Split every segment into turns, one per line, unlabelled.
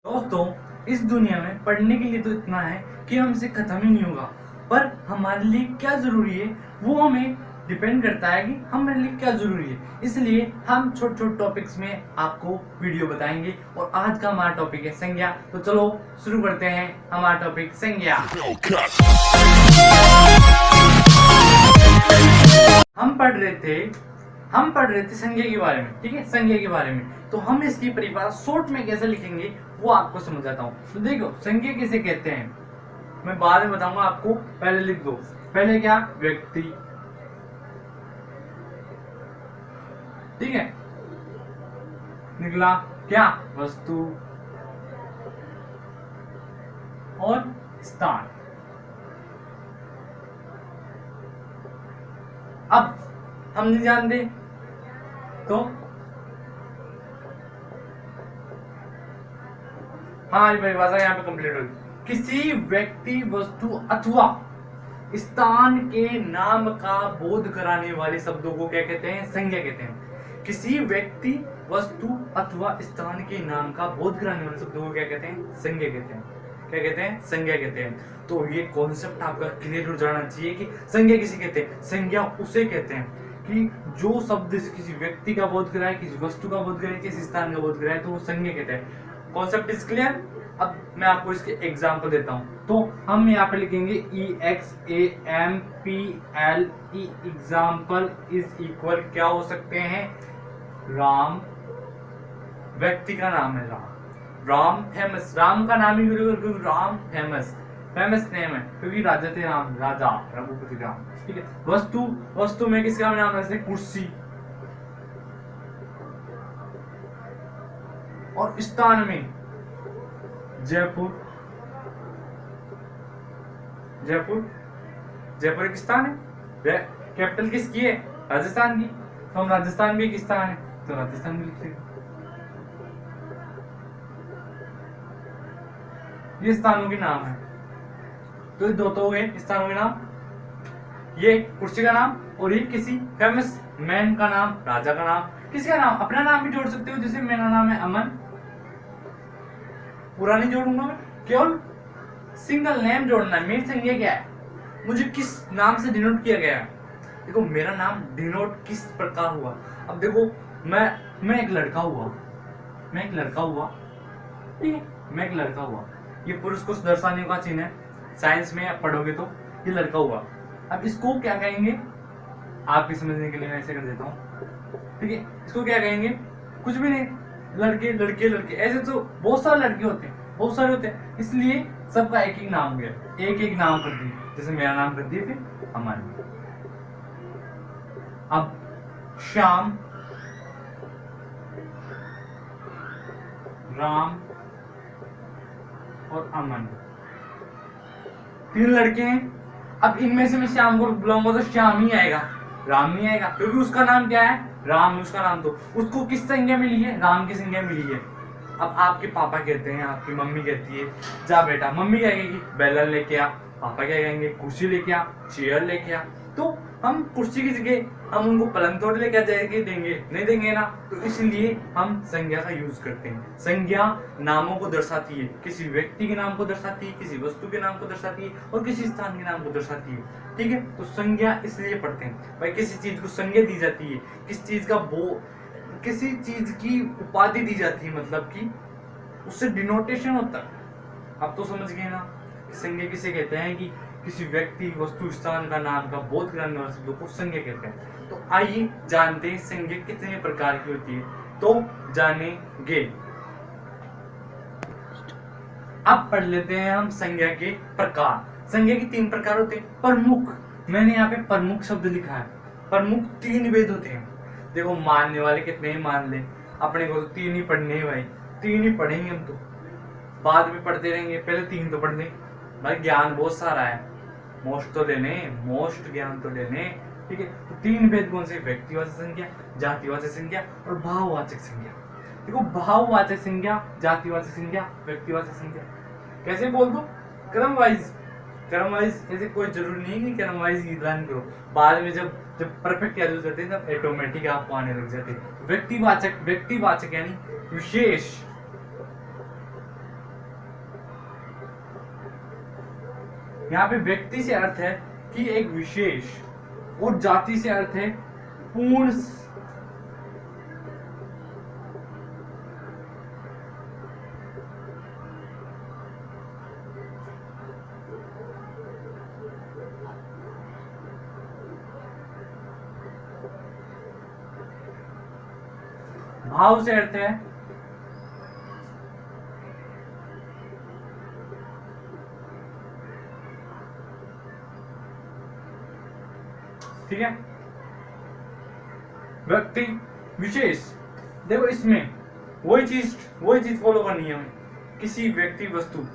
दोस्तों, इस दुनिया में पढ़ने के लिए तो इतना है कि हमसे खत्म ही नहीं होगा, पर हमारे लिए क्या जरूरी है वो हमें डिपेंड करता है कि हमारे लिए क्या जरूरी है। इसलिए हम छोटे छोटे टॉपिक्स में आपको वीडियो बताएंगे और आज का हमारा टॉपिक है संज्ञा। तो चलो शुरू करते हैं हमारा टॉपिक संज्ञा। हम पढ़ रहे थे संज्ञा के बारे में, ठीक है, संज्ञा के बारे में। तो हम इसकी परिभाषा शॉर्ट में कैसे लिखेंगे वो आपको समझाता हूँ। तो देखो, संज्ञा किसे कहते हैं मैं बाद में बताऊंगा आपको, पहले लिख दो। पहले क्या? व्यक्ति, ठीक है, निकला क्या? वस्तु और स्थान। अब हम नहीं जानते तो हमारी परिभाषा यहाँ पे कंप्लीट होगी। किसी व्यक्ति, वस्तु अथवा स्थान के नाम का बोध कराने वाले शब्दों को क्या कहते हैं? संज्ञा कहते हैं। किसी व्यक्ति, वस्तु अथवा स्थान के नाम का बोध कराने वाले शब्दों को क्या कहते हैं? संज्ञा कहते हैं। क्या कहते हैं? संज्ञा कहते हैं। तो ये कॉन्सेप्ट आपका क्लियर हो जाना चाहिए कि संज्ञा किसे कहते हैं। संज्ञा उसे कहते हैं कि जो शब्द किसी व्यक्ति का बोध कराए, किसी वस्तु का बोध कराए, किसी स्थान का बोध कराए, तो वो संज्ञा कहते हैं। Concept is clear. अब मैं आपको इसके एग्जाम्पल देता हूं। तो हम यहाँ पे लिखेंगे EXAMPLE, एग्जाम्पल इज इक्वल क्या हो सकते हैं? राम, व्यक्ति का नाम है राम। राम फेमस, राम का नाम ही क्योंकि राम फेमस नेम है, क्योंकि राजा थे राम, राजा रघुपति राम, ठीक है। वस्तु में किसका नाम है? कुर्सी। और स्थान में जयपुर एक स्थान है। कैपिटल किसकी है? राजस्थान की, तो हम राजस्थान भी एक स्थान है, तो राजस्थान भी लिखते हैं। ये स्थानों के नाम है। तो ये दो तो हुए स्थानों के नाम, ये कुर्सी का नाम और ये किसी फेमस मैन का नाम, राजा का नाम। किसका नाम? अपना नाम भी जोड़ सकते हो, जैसे मेरा नाम है अमन, पूरा नहीं जोड़ूंगा मैं, केवल सिंगल नेम जोड़ना है। मेरी संज्ञा क्या है? मुझे किस नाम से डिनोट किया गया है। देखो, मेरा नाम डिनोट किस प्रकार हुआ। अब देखो, मैं एक लड़का हुआ, ठीक है, मैं एक लड़का हुआ। ये पुरुष को दर्शाने का चिन्ह है, साइंस में आप पढ़ोगे तो ये लड़का हुआ। अब इसको क्या कहेंगे? आपके समझने के लिए मैं ऐसे कर देता हूँ, ठीक है। इसको क्या कहेंगे? कुछ भी नहीं, लड़के ऐसे तो बहुत सारे लड़के होते हैं, बहुत सारे होते हैं, इसलिए सबका एक एक नाम हो गया, एक नाम कर दिए। जैसे मेरा नाम कर दिए, फिर अमन। अब श्याम, राम और अमन, तीन लड़के हैं। अब इनमें से मैं श्याम को बुलाऊंगा तो श्याम ही आएगा, राम नहीं आएगा, क्योंकि उसका नाम क्या है? राम है उसका नाम। तो उसको किस संज्ञा मिली है? राम की संज्ञा मिली है। अब आपके पापा कहते हैं, आपकी मम्मी कहती है जा बेटा, मम्मी क्या कहेगी? बेलन लेके आ। पापा क्या कहेंगे? कुर्सी लेके आ, चेयर लेके आ। तो हम कुर्सी की जगह हम उनको पलंग तोड़ लेके जाएंगे, देंगे नहीं देंगे ना। तो इसलिए हम संज्ञा का यूज करते हैं। संज्ञा नामों को दर्शाती है, किसी व्यक्ति के नाम को दर्शाती है, किसी वस्तु के नाम को दर्शाती है और किसी स्थान के नाम को दर्शाती है, ठीक है। तो संज्ञा इसलिए पढ़ते हैं भाई, किसी चीज को संज्ञा दी जाती है, किसी चीज की उपाधि दी जाती है, मतलब कि उससे डिनोटेशन होता है। अब तो समझ गए ना कि संज्ञा किसे कहते हैं? कि किसी व्यक्ति, वस्तु, स्थान का नाम का बोध कराने वाले शब्दों को संज्ञा कहते हैं। तो आइए जानते हैं संज्ञा कितने प्रकार की होती है, तो जानेंगे। अब पढ़ लेते हैं हम संज्ञा के प्रकार। संज्ञा के तीन प्रकार होते हैं। प्रमुख, मैंने यहाँ पे प्रमुख शब्द लिखा है। प्रमुख तीन भेद होते हैं। देखो, मानने वाले कितने ही मान ले, अपने को तो तीन ही पढ़ने हैं भाई, तीन ही पढ़ेंगे हम, तो बाद में पढ़ते रहेंगे, पहले तीन तो पढ़ लें भाई। ज्ञान बहुत सारा है, मोस्ट ज्ञान तो लेने, ठीक है। तो तीन भेद कौन से? व्यक्तिवाचक संज्ञा, जातिवाचक संज्ञा और भाववाचक संज्ञा। देखो, भाववाचक संज्ञा, जातिवाचक संज्ञा, व्यक्तिवाचक संज्ञा कैसे बोल दो? क्रम वाइज ऐसे कोई जरूरी नहीं कि क्रम वाइज लर्न करो, बाद में जब परफेक्ट यूज करते हैं तब ऑटोमेटिक आपको आने लग जाते हैं। व्यक्तिवाचक यानी विशेष, यहाँ पे व्यक्ति से अर्थ है कि एक विशेष, और जाति से अर्थ है पूर्ण भाव से अर्थ है ठीक है, व्यक्ति विशेष। देखो इसमें वही चीज फॉलो करनी है हमें, किसी व्यक्ति वस्तु,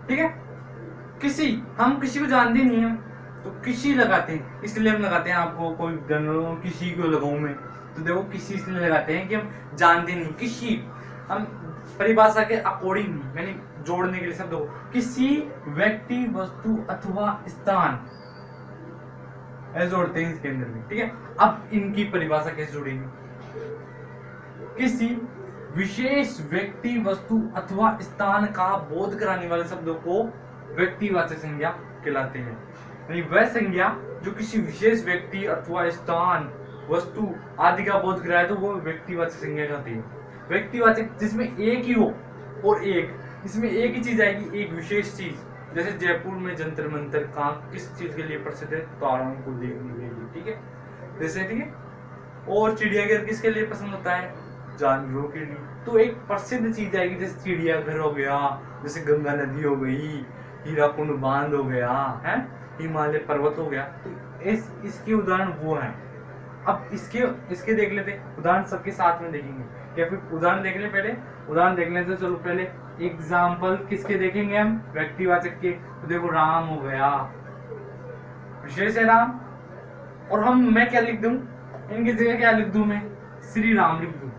ठीक है। किसी, हम किसी को जानते नहीं है तो किसी लगाते हैं, इसलिए हम लगाते हैं। आपको कोई किसी को लगाऊं मैं, तो देखो किसी इसलिए लगाते हैं कि हम जानते नहीं। किसी हम परिभाषा के अकॉर्डिंग मैंने जोड़ने के लिए शब्द हो, किसी व्यक्ति वस्तु अथवा स्थान ऐसे जोड़ते हैं इसके अंदर भी, ठीक है। अब इनकी परिभाषा कैसे जोड़ेंगे? किसी विशेष व्यक्ति वस्तु अथवा स्थान का बोध कराने वाले शब्दों को व्यक्तिवाचक संज्ञा कहलाते हैं। यानी वह संज्ञा जो किसी विशेष व्यक्ति अथवा स्थान वस्तु आदि का बोध कराए तो वो व्यक्तिवाचक संज्ञा कहलाती है। व्यक्तिवाचक जिसमें एक ही हो, और एक इसमें एक ही चीज आएगी, एक विशेष चीज। जैसे जयपुर में जंतर मंतर कहाँ किस चीज के लिए प्रसिद्ध है? तारों को देखने के लिए, ठीक है। जैसे ठीक है, और चिड़ियाघर किसके लिए पसंद होता है? जानवरों के लिए। तो एक प्रसिद्ध चीज आएगी, जैसे चिड़ियाघर हो गया, जैसे गंगा नदी हो गई, हीराकुंड बांध हो गया है, हिमालय पर्वत हो गया। तो इसके उदाहरण वो हैं। अब इसके देख लेते, उदाहरण सबके साथ में देखेंगे या फिर उदाहरण देख ले। पहले उदाहरण देख लेते, चलो पहले एग्जाम्पल किसके देखेंगे हम? व्यक्तिवाचक के। तो देखो राम हो गया, विशेष है राम, और मैं क्या लिख दूं इनकी जगह? क्या लिख दूं मैं? श्री राम लिख दूं।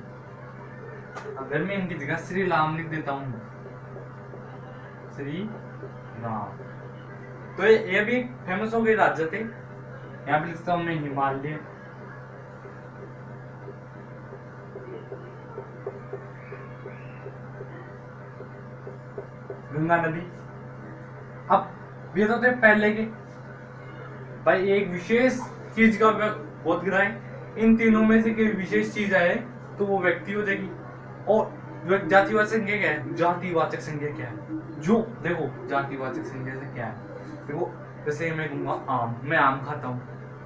अगर मैं इनकी जगह श्री राम लिख देता हूं, श्री राम, तो ये भी फेमस हो गई राज्य थे। यहाँ पे लिखता हूं मैं हिमालय, गंगा नदी। अब ये तो थे पहले के भाई, एक विशेष चीज का बोध कराए। इन तीनों में से कोई विशेष चीज आए तो वो व्यक्ति हो जाएगी। और जातिवाचक संज्ञा क्या है? जातिवाचक संज्ञा क्या है? जो देखो जातिवाचक संज्ञा से क्या है? देखो जैसे मैं कहूंगा आम, मैं आम खाता हूँ,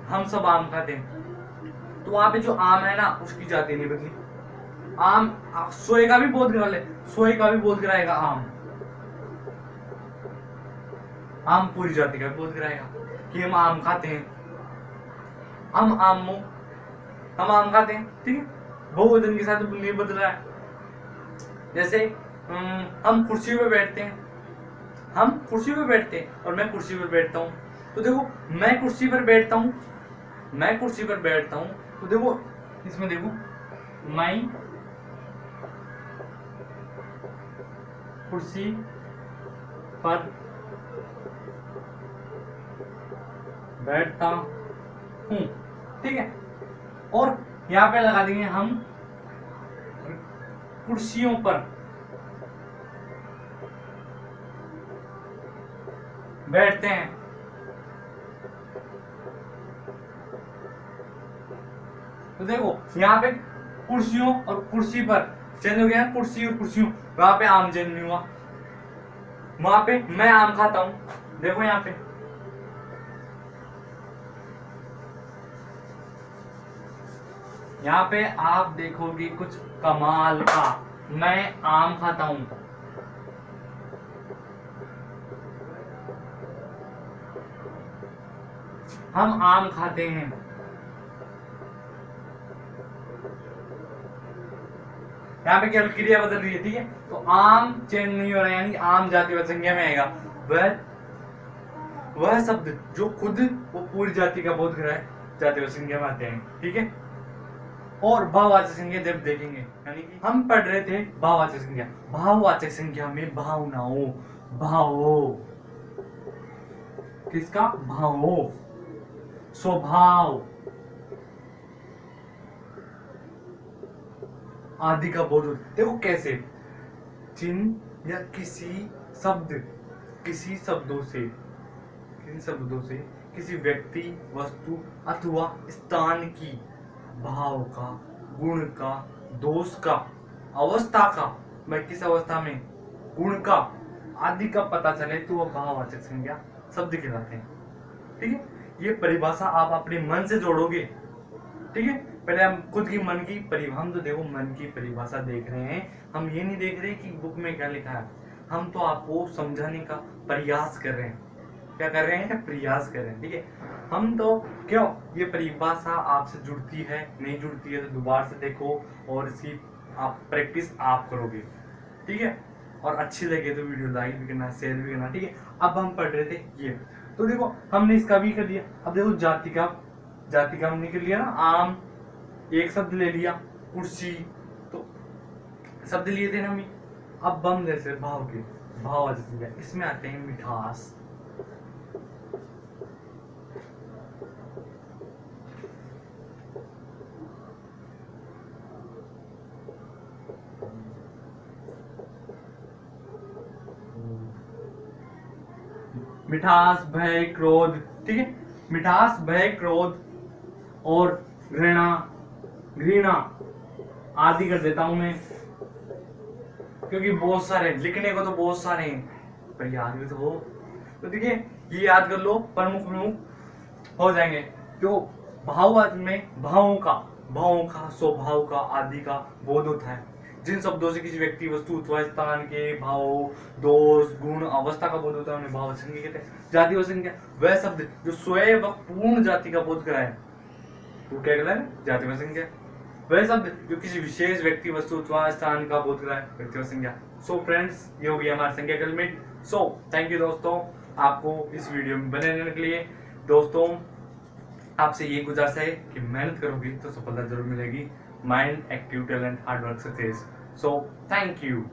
हम सब आम खाते हैं, तो वहां पे जो आम है ना उसकी जाति नहीं बदली। आम सोए का भी बोध करा ले, सोए का भी बोध कराएगा आम, आम पूरी जाति का बोध कराएगा कि हम आम खाते हैं, हम आम खाते हैं, ठीक है। बहुवचन के साथ नहीं बदल रहा है। जैसे हम कुर्सी पे बैठते हैं, और मैं कुर्सी पर बैठता हूँ। तो देखो मैं कुर्सी पर बैठता हूँ, तो देखो इसमें देखो मैं कुर्सी पर बैठता हूँ, ठीक है। और यहाँ पे लगा देंगे हम कुर्सियों पर बैठते हैं। तो देखो यहाँ पे कुर्सियों और कुर्सी पर चेंज हो गया, कुर्सी और कुर्सियों। वहां पे आम चेंज नहीं हुआ, वहां पे मैं आम खाता हूं। देखो यहाँ पे आप देखोगे कुछ कमाल का, मैं आम खाता हूं, हम आम खाते हैं। यहाँ पे केवल क्रिया बदल रही है, ठीक है। तो आम चेंज नहीं हो रहा है, यानी आम जातिवाचक संज्ञा में आएगा। वह शब्द जो खुद वो पूरी जाति का बोध कराए जातिवाचक संज्ञा में आते हैं, ठीक है। और भाववाचक संज्ञा जब देखेंगे, यानी कि हम पढ़ रहे थे भाववाचक संज्ञा। भाववाचक संज्ञा में भावनाओं, भावों, किसका? भावों, स्वभाव आदि का बोध होता है। देखो कैसे चिन्ह या किसी शब्दों से किसी व्यक्ति, वस्तु अथवा स्थान की भाव का, गुण का, दोष का, अवस्था का, मैं किस अवस्था में, गुण का आदि का पता चले तो वह भाववाचक संज्ञा शब्द कहलाते हैं। ठीक है, ये परिभाषा आप अपने मन से जोड़ोगे। ठीक है, पहले हम खुद की मन की परिभाषा, हम तो देखो मन की परिभाषा देख रहे हैं, हम ये नहीं देख रहे कि बुक में क्या लिखा है, हम तो आपको समझाने का प्रयास कर रहे हैं। क्या कर रहे हैं? प्रयास कर रहे हैं। ठीक है, हम तो क्यों, ये परिभाषा आपसे जुड़ती है नहीं जुड़ती है तो दोबारा से देखो और इसकी आप प्रैक्टिस आप करोगे। ठीक है, और अच्छी लगे तो वीडियो लाइक भी करना, शेयर भी करना। ठीक है, अब हम पढ़ रहे थे ये, तो देखो हमने इसका भी कर लिया। अब देखो जाति का हमने कर लिया ना, आम एक शब्द ले लिया, कुर्सी तो शब्द लिए थे ना हम। अब हम जैसे भाव के, भाववाचक संज्ञा, इसमें आते हैं मिठास, मिठास, भय, क्रोध। ठीक है, मिठास, भय, क्रोध और घृणा आदि कर देता हूं मैं, क्योंकि बहुत सारे लिखने को तो बहुत सारे हैं पर याद भी तो हो। तो देखिए ये याद कर लो, प्रमुख हो जाएंगे। जो भाववाचक में भावों का, स्वभाव का आदि का बोध होता है। जिन शब्दों से किसी व्यक्ति, वस्तु अथवा स्थान के भाव, दोष, गुण, अवस्था का बोध होता है उन्हें भाववाचक संज्ञा कहते हैं। जातिवाचक संज्ञा वह शब्द जो स्वयं व पूर्ण जाति का बोध कराए, वो क्या कहलाए? जातिवाचक संज्ञा। वह शब्द जो किसी विशेष व्यक्ति, वस्तु अथवा स्थान का बोध कराए, व्यक्तिवाचक संज्ञा। सो फ्रेंड्स, ये हो गया हमारा संज्ञा का एलिमेंट। सो थैंक यू दोस्तों, आपको इस वीडियो में बने रहने के लिए। दोस्तों आपसे ये गुजारिश है कि मेहनत करोगे तो सफलता जरूर मिलेगी। Mind, active, talent, hard work, success. So thank you.